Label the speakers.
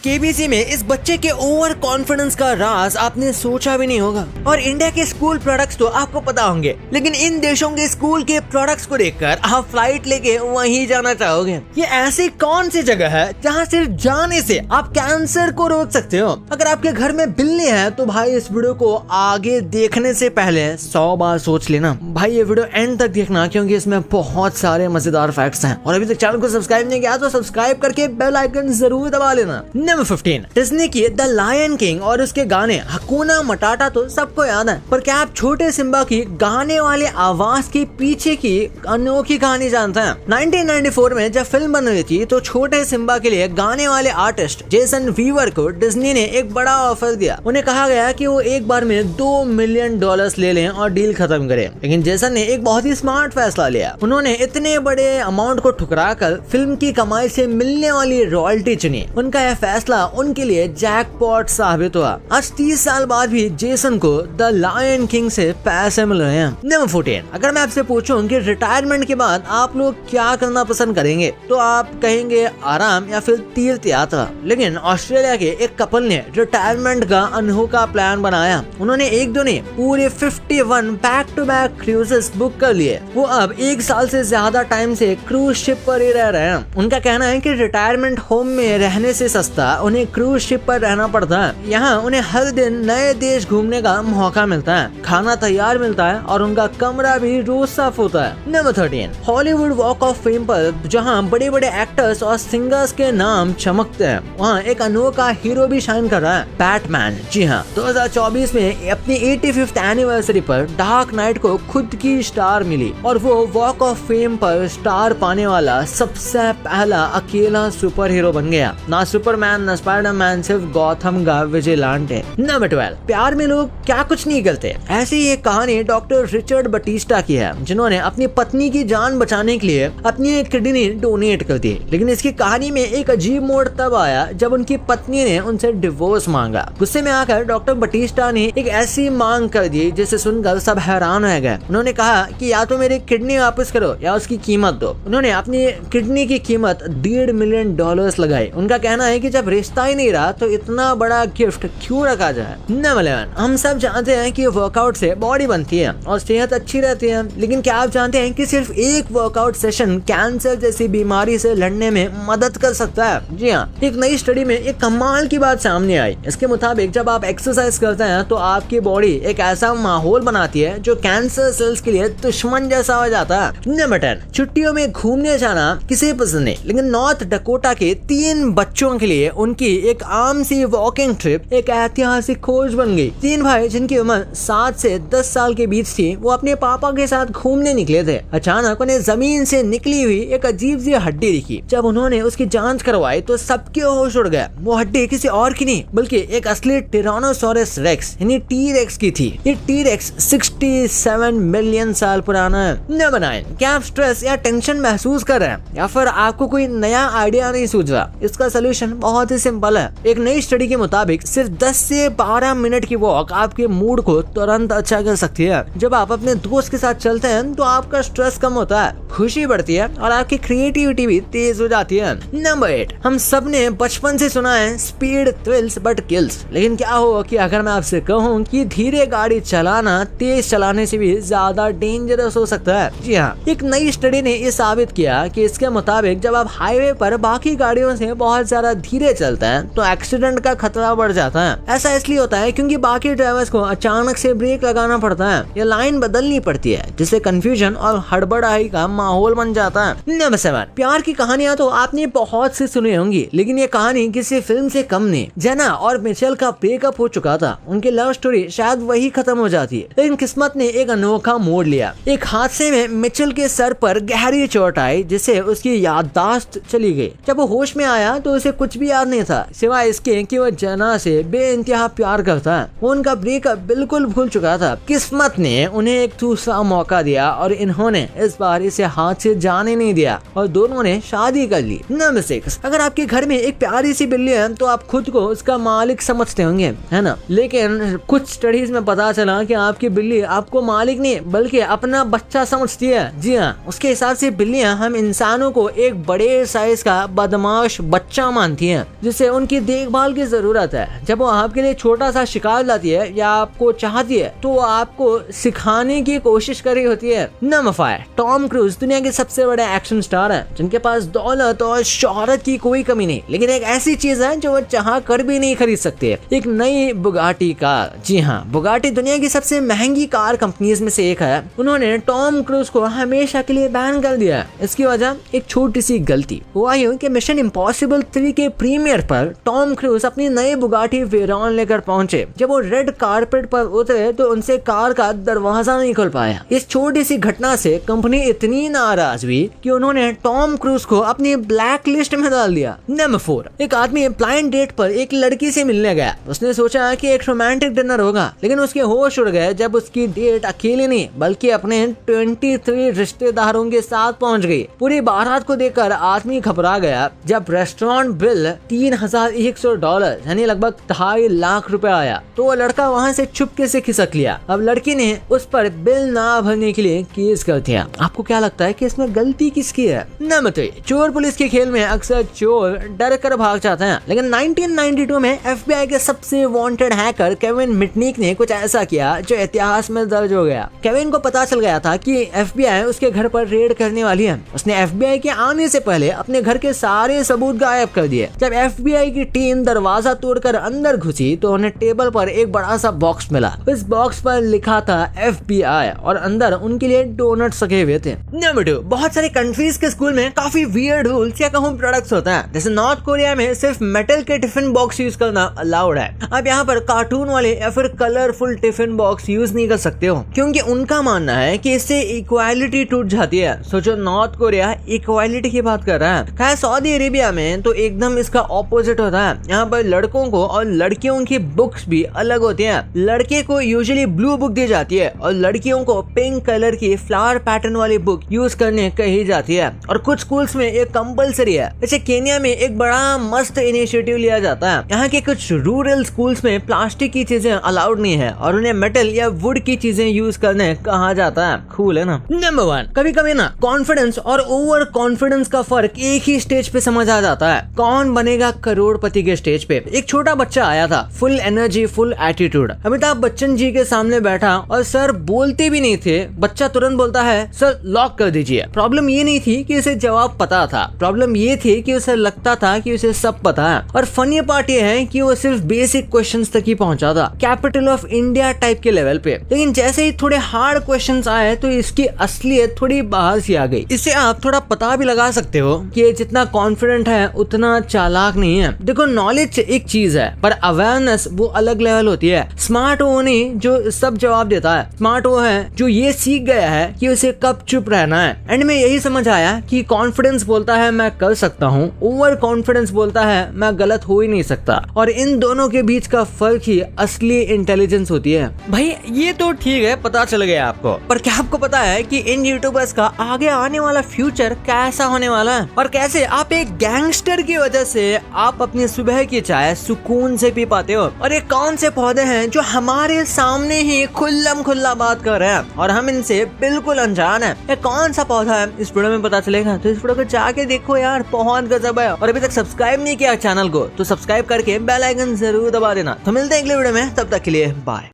Speaker 1: KBC में इस बच्चे के ओवर कॉन्फिडेंस का राज आपने सोचा भी नहीं होगा। और इंडिया के स्कूल प्रोडक्ट्स तो आपको पता होंगे, लेकिन इन देशों के स्कूल के प्रोडक्ट्स को देखकर आप फ्लाइट लेके वहीं जाना चाहोगे। ये ऐसी कौन सी जगह है जहाँ सिर्फ जाने से आप कैंसर को रोक सकते हो? अगर आपके घर में बिल्ली है तो भाई इस वीडियो को आगे देखने से पहले 100 बार सोच लेना। भाई ये वीडियो एंड तक देखना, क्योंकि इसमें बहुत सारे मजेदार फैक्ट्स हैं। और अभी तक चैनल को सब्सक्राइब नहीं किया तो सब्सक्राइब करके बेल आइकन जरूर दबा लेना। नंबर 15, डिज्नी की द लायन किंग और उसके गाने हकुना मटाटा तो सबको याद है, पर क्या आप छोटे सिम्बा की गाने वाले आवाज के पीछे की अनोखी कहानी जानते हैं? 1994 में जब फिल्म बन रही थी तो छोटे सिम्बा के लिए गाने वाले आर्टिस्ट जेसन वीवर को डिज्नी ने एक बड़ा ऑफर दिया। उन्हें कहा गया कि वो एक बार में $2 मिलियन ले लें और डील खत्म करें, लेकिन जेसन ने एक बहुत ही स्मार्ट फैसला लिया। उन्होंने इतने बड़े अमाउंट को ठुकराकर फिल्म की कमाई से मिलने वाली रॉयल्टी चुनी। उनका यह फैसला उनके लिए जैकपॉट साबित हुआ। आज 30 साल बाद भी जेसन को द लायन किंग से पैसे मिल रहे हैं। नंबर 14, अगर मैं आपसे पूछूं कि रिटायरमेंट के बाद आप लोग क्या करना पसंद करेंगे तो आप कहेंगे आराम या फिर तीर्थ यात्रा। लेकिन ऑस्ट्रेलिया के एक कपल ने रिटायरमेंट का अनोखा प्लान बनाया। उन्होंने एक दो नहीं पूरे 51 back to back cruises book कर लिए। वो अब 1 साल से ज्यादा टाइम से क्रूज शिप पर ही रह रहे हैं। उनका कहना है कि रिटायरमेंट होम में रहने से सस्ता उन्हें क्रूज शिप पर रहना पड़ता है। यहाँ उन्हें हर दिन नए देश घूमने का मौका मिलता है, खाना तैयार मिलता है और उनका कमरा भी रोज साफ होता है। Number 13, Hollywood walk of fame पर जहाँ बड़े बड़े एक्टर्स और सिंगर्स के नाम चमकते हैं, वहाँ एक अनोखा हीरो भी शाइन कर रहा है, बैटमैन। जी हाँ, 2024 में अपनी 85th एनिवर्सरी पर डार्क नाइट को खुद की स्टार मिली और वो वॉक ऑफ फेम पर स्टार पाने वाला सबसे पहला अकेला सुपर हीरो बन गया। ना सुपरमैन ना स्पाइडरमैन, सिर्फ गॉथम का विजिलेंटे। नंबर 12, प्यार में लोग क्या कुछ नहीं करते। ऐसी एक कहानी डॉक्टर रिचर्ड बटिस्टा की है, जिन्होंने अपनी पत्नी की जान बचाने के लिए अपनी किडनी डोनेट कर दी। लेकिन इसकी कहानी में एक अजीब मोड़ तब आया जब उनकी पत्नी ने उनसे डिवोर्स मांगा। गुस्से में आकर डॉक्टर बटिस्टा ने एक ऐसी मांग कर दी जिसे सुनकर सब हैरान रह गए। उन्होंने कहा कि या तो मेरी किडनी वापस करो या उसकी कीमत दो। उन्होंने अपनी किडनी की कीमत $1.5 मिलियन लगाई। उनका कहना है कि जब रिश्ता ही नहीं रहा तो इतना बड़ा गिफ्ट क्यों रखा जाए। नंबर 11, हम सब जानते हैं कि वर्कआउट से बॉडी बनती है और सेहत अच्छी रहती है, लेकिन क्या आप जानते हैं कि सिर्फ एक वर्कआउट सेशन कैंसर जैसी बीमारी से लड़ने में मदद कर सकता है? जी हाँ, एक नई स्टडी में एक कमाल की बात सामने आई। इसके मुताबिक जब आप एक्सरसाइज करते हैं तो आपकी बॉडी एक ऐसा माहौल बनाती है जो कैंसर सेल्स के लिए दुश्मन जैसा हो जाता है। नंबर 10, छुट्टियों में घूमने जाना किसे पसंद नहीं, लेकिन नॉर्थ डकोटा के 3 बच्चों के लिए उनकी एक आम सी वॉकिंग ट्रिप एक ऐतिहासिक खोज बन गई। 3 भाई जिनकी उम्र 7 से 10 साल के बीच थी, वो अपने पापा के साथ घूमने निकले थे। अचानक उन्हें जमीन से निकली हुई एक अजीब सी हड्डी दिखी। जब उन्होंने उसकी जांच करवाई तो सबके होश उड़ गए। वो हड्डी किसी और की नहीं बल्कि एक असली टिरानोसॉरस रेक्स यानी टी-रेक्स की थी। ये टी-रेक्स 67 मिलियन साल पुराना है। नंबर 9, क्या आप स्ट्रेस या टेंशन महसूस कर रहे हैं या फिर आपको कोई नया आइडिया नहीं सूझ रहा? इसका सोल्यूशन बहुत ही सिंपल है। एक नई स्टडी के मुताबिक सिर्फ 10 से 12 मिनट की वॉक आपके मूड को तुरंत अच्छा कर सकती है। जब आप अपने दोस्त के साथ चलते हैं तो आपका स्ट्रेस कम होता है, खुशी बढ़ती है और आपकी क्रिएटिविटी भी तेज हो जाती है। नंबर 8, हम सब ने बचपन से सुना है स्पीड थ्रिल्स बट किल्स, लेकिन क्या हो कि अगर मैं आपसे कहूँ कि धीरे गाड़ी चलाना तेज चलाने से भी ज्यादा डेंजरस हो सकता है? जी हाँ, एक नई स्टडी ने ये साबित किया कि इसके मुताबिक जब आप हाईवे पर बाकी गाड़ियों से बहुत ज्यादा धीरे चलते हैं तो एक्सीडेंट का खतरा बढ़ जाता है। ऐसा इसलिए होता है क्योंकि बाकी ड्राइवर्स को अचानक से ब्रेक लगाना पड़ता है या लाइन बदलनी पड़ती है, जिससे कंफ्यूजन और हड़बड़ाई का माहौल बन जाता है। नंबर 7, प्यार की कहानियां तो आपने बहुत सी सुनी होंगी, लेकिन ये कहानी किसी फिल्म से कम नहीं। जेना और मिचेल का ब्रेकअप हो चुका था, उनकी लव स्टोरी शायद वही खत्म हो जाती है, लेकिन किस्मत ने एक अनोखा मोड़ लिया। एक हादसे में मिचेल के सर पर गहरी चोट आई जिससे उसकी याददाश्त चली गई। जब वो होश में आया तो उसे कुछ भी याद नहीं था सिवाय इसके कि वो जेना से बेइंतहा प्यार करता है। वो उनका ब्रेकअप बिल्कुल भूल चुका था। किस्मत ने उन्हें एक दूसरा मौका दिया और इन्होंने इस बार इसे हाथ से जाने नहीं दिया और दोनों ने शादी कर ली। नंबर 6, अगर आपके घर में एक प्यारी सी बिल्ली है तो आप खुद को उसका मालिक समझते होंगे, है ना? लेकिन कुछ स्टडीज में पता चला कि आपकी बिल्ली आपको मालिक नहीं बल्कि अपना बच्चा समझती है। जी हाँ, उसके हिसाब से बिल्लियां हम इंसानों को एक बड़े साइज का बदमाश बच्चा मानती हैं। जिससे उनकी देखभाल की जरूरत है। जब वो आपके लिए छोटा सा शिकार लाती है या आपको चाहती है तो वो आपको सिखाने की कोशिश कर रही होती है। नंबर 5, टॉम क्रूज दुनिया के सबसे बड़े एक्शन स्टार हैं, जिनके पास दौलत और शोहरत की कोई कमी नहीं, लेकिन एक ऐसी चीज है जो वो चाह कर भी नहीं खरीद सकते, एक नई बुगाटी कार। जी हाँ, बुगाटी दुनिया की सबसे महंगी कार कंपनीज में से एक है। उन्होंने टॉम क्रूज को हमेशा के लिए बैन कर दिया। इसकी वजह एक छोटी सी गलती हुआ यूं कि मिशन इम्पॉसिबल 3 के प्रीमियर पर टॉम क्रूज अपनी नई बुगाटी वेरॉन लेकर पहुंचे। जब वो रेड कारपेट पर उतरे तो उनसे कार का दरवाजा नहीं खुल पाया। इस छोटी सी घटना से कंपनी इतनी नाराज हुई कि उन्होंने टॉम क्रूज को अपनी ब्लैक लिस्ट में डाल दिया। नंबर 4, एक आदमी ब्लाइंड डेट पर एक लड़की से मिलने गया। उसने सोचा कि एक रोमांटिक डिनर होगा, लेकिन उसके होश उड़ गए जब उसकी डेट अकेले नहीं बल्कि अपने 23 रिश्तेदारों के साथ पहुंच गई। पूरी बारात को देखकर आदमी घबरा गया। जब रेस्टोरेंट बिल $3,100 यानी लगभग 2.5 लाख रुपए आया तो वो लड़का वहाँ से चुपके से खिसक लिया। अब लड़की ने उस पर बिल ना भरने के लिए केस कर दिया। आपको क्या लगता है कि इसमें गलती किसकी है? नंबर 3, चोर पुलिस के खेल में अक्सर चोर डर कर भाग जाते हैं, लेकिन 1992 में FBI के सबसे वांटेड हैकर केविन मिटनिक ने कुछ ऐसा किया जो इतिहास में दर्ज हो गया। केविन को पता चल गया था कि FBI उसके घर पर रेड करने वाली है। उसने FBI के आने से पहले अपने घर के सारे सबूत गायब कर दिए। जब FBI की टीम दरवाजा तोड़कर अंदर घुसी तो उन्हें टेबल पर एक बड़ा सा बॉक्स मिला। इस बॉक्स पर लिखा था FBI और अंदर उनके लिए डोनट्स रखे हुए थे। नंबर 2, बहुत सारे कंट्रीज के स्कूल में काफी वियर्ड रूल्स या कहूं प्रोडक्ट्स होता है। जैसे नॉर्थ कोरिया में सिर्फ मेटल के टिफिन बॉक्स यूज करना अलाउड है। आप यहाँ पर कार्टून वाले या फिर कलरफुल टिफिन बॉक्स यूज नहीं कर सकते हो, क्योंकि उनका मानना है कि इससे इक्वालिटी टूट जाती है। सोचो, नॉर्थ कोरिया इक्वालिटी की बात कर रहा है। खैर सऊदी अरेबिया में तो एकदम इसका ऑपोजिट होता है। यहाँ पर लड़कों को और लड़कियों की बुक्स भी अलग होती हैं। लड़के को यूजुअली ब्लू बुक दी जाती है और लड़कियों को पिंक कलर की फ्लावर पैटर्न वाली बुक यूज करने कही जाती है। और कुछ स्कूल्स में ये कंपलसरी है। जैसे केन्या में एक बड़ा मस्त इनिशिएटिव लिया जाता है। यहाँ के कुछ रूरल स्कूल्स में प्लास्टिक की चीजें अलाउड नहीं है और उन्हें मेटल या वुड की चीजें यूज करने कहा जाता है। कूल है ना? नंबर 1, कभी कभी ना कॉन्फिडेंस और ओवर कॉन्फिडेंस का फर्क एक ही स्टेज पे समझ आ जाता है। कौन बनेगा करोड़पति के स्टेज पे? एक छोटा बच्चा आया था, full energy, full attitude. Amitabh Bachchan ji के सामने बैठा और सर बोलते भी नहीं थे। बच्चा तुरंत बोलता है, सर लॉक कर दीजिए। प्रॉब्लम ये नहीं थी कि उसे जवाब पता था, प्रॉब्लम ये थी कि उसे लगता था कि उसे सब पता है। और फनी पार्ट ये है कि वो सिर्फ बेसिक क्वेश्चंस तक ही पहुंचा था, कैपिटल ऑफ इंडिया टाइप के लेवल पे। लेकिन जैसे ही थोड़े हार्ड क्वेश्चंस आए तो इसकी असलियत थोड़ी बाहर सी आ गई। इससे आप थोड़ा पता भी लगा सकते हो कि जितना कॉन्फिडेंट है उतना चालाक नहीं है। देखो, नॉलेज एक चीज है पर अवेयरनेस वो अलग लेवल होती है। स्मार्ट वो नहीं जो सब जवाब देता है, स्मार्ट वो है जो ये सीख गया है कि उसे कब चुप रहना है। एंड में यही समझ आया कि कॉन्फिडेंस बोलता है मैं कर सकता हूँ, ओवर कॉन्फिडेंस बोलता है मैं गलत हो ही नहीं सकता। और इन दोनों के बीच का फर्क ही असली इंटेलिजेंस होती है। भाई ये तो ठीक है, पता चल गया आपको, पर क्या आपको पता है कि इन यूट्यूबर्स का आगे आने वाला फ्यूचर कैसा होने वाला है और कैसे आप एक गैंगस्टर की वजह से आप अपनी सुबह की चाय सुकून से पी पाते हो? और ये कौन से पौधे हैं जो हमारे सामने ही खुल्लम खुल्ला बात कर रहे हैं और हम इनसे बिल्कुल अनजान है? ये कौन सा पौधा है इस वीडियो में पता चलेगा। तो इस वीडियो को जाके देखो यार, बहुत गजब है। और अभी तक सब्सक्राइब नहीं किया चैनल को तो सब्सक्राइब करके बेल आइकन जरूर दबा देना। तो मिलते हैं अगले वीडियो में, तब तक के लिए बाय।